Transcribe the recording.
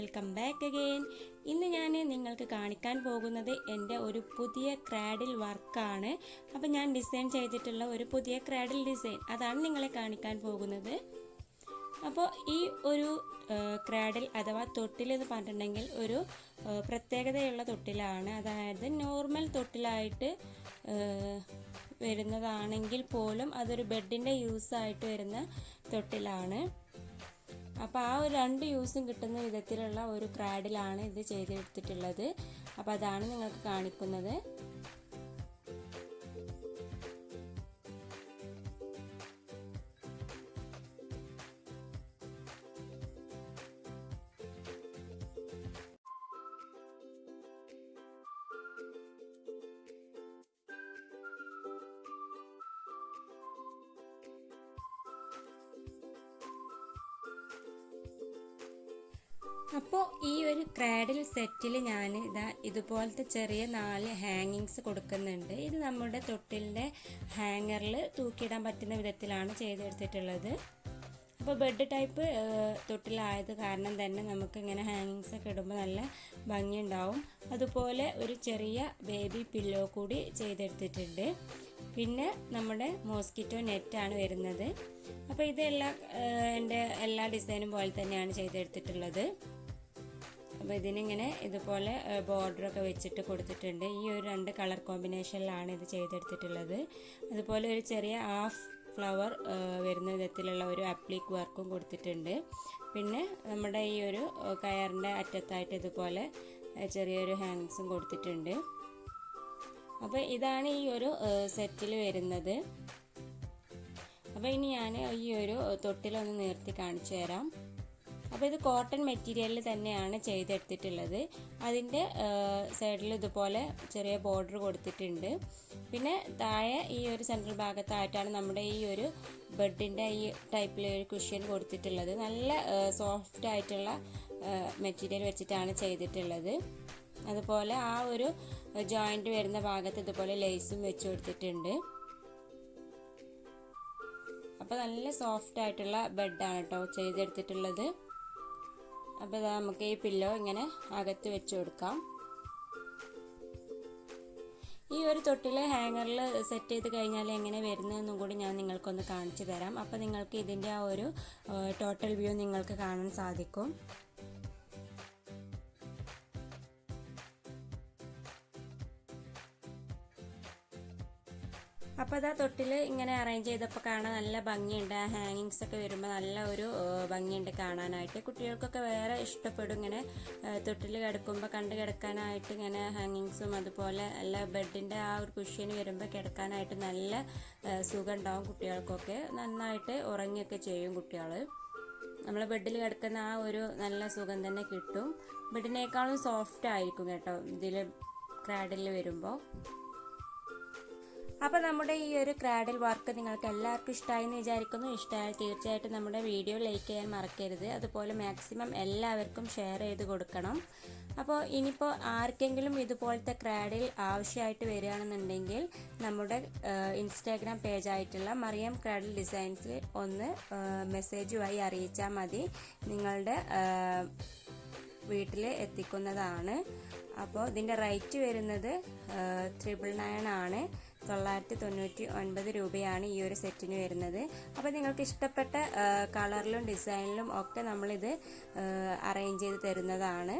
Welcome back again. ഇന്ന് ഞാൻ നിങ്ങൾക്ക് കാണിക്കാൻ പോകുന്നത് എൻ്റെ ഒരു പുതിയ ക്രാഡിൽ വർക്കാണ്. അപ്പോൾ ഞാൻ ഡിസൈൻ ചെയ്തിട്ടുള്ള ഒരു പുതിയ ക്രാഡിൽ ഡിസൈൻ അതാണ് നിങ്ങളെ കാണിക്കാൻ പോകുന്നത്. അപ്പോൾ ഈ ഒരു ക്രാഡിൽ അഥവാ തൊട്ടിൽ എന്ന് പറഞ്ഞിട്ടുണ്ടെങ്കിൽ ഒരു പ്രത്യേകതയുള്ള തൊട്ടിലാണ്. അതായത് നോർമൽ തൊട്ടിലായിട്ട് വരുന്നതാണെങ്കിൽ പോലും അതൊരു ബെഡിൻ്റെ യൂസായിട്ട് വരുന്ന തൊട്ടിലാണ്. അപ്പോൾ ആ ഒരു രണ്ട് യൂസും കിട്ടുന്ന വിധത്തിലുള്ള ഒരു ക്രാഡിലാണ് ഇത് ചെയ്തെടുത്തിട്ടുള്ളത്. അപ്പോൾ അതാണ് നിങ്ങൾക്ക് കാണിക്കുന്നത്. അപ്പോൾ ഈ ഒരു ക്രാഡിൽ സെറ്റിൽ ഞാൻ ഇതുപോലത്തെ ചെറിയ 4 ഹാങ്ങിങ്സ് കൊടുക്കുന്നുണ്ട്. ഇത് നമ്മുടെ തൊട്ടിലിൻ്റെ ഹാങ്ങറിൽ തൂക്കിയിടാൻ പറ്റുന്ന വിധത്തിലാണ് ചെയ്തെടുത്തിട്ടുള്ളത്. അപ്പോൾ ബെഡ് ടൈപ്പ് തൊട്ടിലായത് കാരണം തന്നെ നമുക്ക് ഇങ്ങനെ ഹാങ്ങിങ്സ് ഒക്കെ ഇടുമ്പോൾ നല്ല ഭംഗിയുണ്ടാവും. അതുപോലെ ഒരു ചെറിയ ബേബി പില്ലോ കൂടി ചെയ്തെടുത്തിട്ടുണ്ട്. പിന്നെ നമ്മുടെ മോസ്കിറ്റോ നെറ്റാണ് വരുന്നത്. അപ്പോൾ ഇതെല്ലാം എൻ്റെ എല്ലാ ഡിസൈനും പോലെ തന്നെയാണ് ചെയ്തെടുത്തിട്ടുള്ളത്. അപ്പോൾ ഇതിനിങ്ങനെ ഇതുപോലെ ബോർഡറൊക്കെ വെച്ചിട്ട് കൊടുത്തിട്ടുണ്ട്. ഈ ഒരു 2 കളർ കോമ്പിനേഷനിലാണ് ഇത് ചെയ്തെടുത്തിട്ടുള്ളത്. അതുപോലെ ഒരു ചെറിയ ഹാഫ് ഫ്ലവർ വരുന്ന വിധത്തിലുള്ള ഒരു അപ്ലിക് വർക്കും കൊടുത്തിട്ടുണ്ട്. പിന്നെ നമ്മുടെ ഈ ഒരു കയറിൻ്റെ അറ്റത്തായിട്ട് ഇതുപോലെ ചെറിയൊരു ഹാങ്സും കൊടുത്തിട്ടുണ്ട്. അപ്പോൾ ഇതാണ് ഈ ഒരു സെറ്റിൽ വരുന്നത്. അപ്പോൾ ഇനി ഞാൻ ഈ ഒരു തൊട്ടിലൊന്ന് നിർത്തി കാണിച്ചു തരാം. അപ്പോൾ ഇത് കോട്ടൺ മെറ്റീരിയലിൽ തന്നെയാണ് ചെയ്തെടുത്തിട്ടുള്ളത്. അതിൻ്റെ സൈഡിൽ ഇതുപോലെ ചെറിയ ബോർഡർ കൊടുത്തിട്ടുണ്ട്. പിന്നെ താഴെ ഈ ഒരു സെൻട്രൽ ഭാഗത്തായിട്ടാണ് നമ്മുടെ ഈ ഒരു ബെഡിൻ്റെ ഈ ടൈപ്പിൽ ഒരു കുഷ്യൻ കൊടുത്തിട്ടുള്ളത്. നല്ല സോഫ്റ്റ് ആയിട്ടുള്ള മെറ്റീരിയൽ വെച്ചിട്ടാണ് ചെയ്തിട്ടുള്ളത്. അതുപോലെ ആ ഒരു ജോയിൻ്റ് വരുന്ന ഭാഗത്ത് ഇതുപോലെ ലേസും വെച്ച് കൊടുത്തിട്ടുണ്ട്. അപ്പോൾ നല്ല സോഫ്റ്റ് ആയിട്ടുള്ള ബെഡാണ് കേട്ടോ ചെയ്തെടുത്തിട്ടുള്ളത്. അപ്പോൾ നമുക്ക് ഈ പില്ലോ ഇങ്ങനെ അകത്ത് വെച്ച് കൊടുക്കാം. ഈ ഒരു തൊട്ടിൽ ഹാങ്ങറിൽ സെറ്റ് ചെയ്ത് കഴിഞ്ഞാൽ എങ്ങനെ വരുന്നതെന്നും കൂടി ഞാൻ നിങ്ങൾക്കൊന്ന് കാണിച്ചു തരാം. അപ്പോൾ നിങ്ങൾക്ക് ഇതിൻ്റെ ആ ഒരു ടോട്ടൽ വ്യൂ നിങ്ങൾക്ക് കാണാൻ സാധിക്കും. അപ്പോൾ അതാ തൊട്ടിൽ ഇങ്ങനെ അറേഞ്ച് ചെയ്തപ്പോൾ കാണാൻ നല്ല ഭംഗിയുണ്ട്. ആ ഹാങ്ങിങ്സ് ഒക്കെ വരുമ്പോൾ നല്ല ഒരു ഭംഗിയുണ്ട് കാണാനായിട്ട്. കുട്ടികൾക്കൊക്കെ വേറെ ഇഷ്ടപ്പെടും ഇങ്ങനെ തൊട്ടിൽ കിടക്കുമ്പോൾ കണ്ട് കിടക്കാനായിട്ട്. ഇങ്ങനെ ഹാങ്ങിങ്സും അതുപോലെ നല്ല ബെഡിൻ്റെ ആ ഒരു കുഷ്യന് വരുമ്പോൾ കിടക്കാനായിട്ട് നല്ല സുഖം ഉണ്ടാവും. കുട്ടികൾക്കൊക്കെ നന്നായിട്ട് ഉറങ്ങിയൊക്കെ ചെയ്യും കുട്ടികൾ. നമ്മൾ ബെഡിൽ കിടക്കുന്ന ആ ഒരു നല്ല സുഖം തന്നെ കിട്ടും. ബെഡിനേക്കാളും സോഫ്റ്റ് ആയിരിക്കും കേട്ടോ ഇതിൽ ക്രാഡിൽ വരുമ്പോൾ. അപ്പോൾ നമ്മുടെ ഈ ഒരു ക്രാഡിൽ വർക്ക് നിങ്ങൾക്ക് എല്ലാവർക്കും ഇഷ്ടമായി എന്ന് വിചാരിക്കുന്നു. ഇഷ്ടമായാൽ തീർച്ചയായിട്ടും നമ്മുടെ വീഡിയോ ലൈക്ക് ചെയ്യാൻ മറക്കരുത്. അതുപോലെ മാക്സിമം എല്ലാവർക്കും ഷെയർ ചെയ്ത് കൊടുക്കണം. അപ്പോൾ ഇനിയിപ്പോൾ ആർക്കെങ്കിലും ഇതുപോലത്തെ ക്രാഡിൽ ആവശ്യമായിട്ട് വരികയാണെന്നുണ്ടെങ്കിൽ നമ്മുടെ ഇൻസ്റ്റാഗ്രാം പേജായിട്ടുള്ള മറിയം ക്രാഡിൽ ഡിസൈൻസിൽ ഒന്ന് മെസ്സേജ് വഴി അറിയിച്ചാൽ മതി. നിങ്ങളുടെ വീട്ടിൽ എത്തിക്കുന്നതാണ്. അപ്പോൾ ഇതിൻ്റെ റേറ്റ് വരുന്നത് 999 ആണ്. 999 രൂപയാണ് ഈ ഒരു സെറ്റിന് വരുന്നത്. അപ്പോൾ നിങ്ങൾക്ക് ഇഷ്ടപ്പെട്ട കളറിലും ഡിസൈനിലും ഒക്കെ നമ്മളിത് അറേഞ്ച് ചെയ്ത് തരുന്നതാണ്.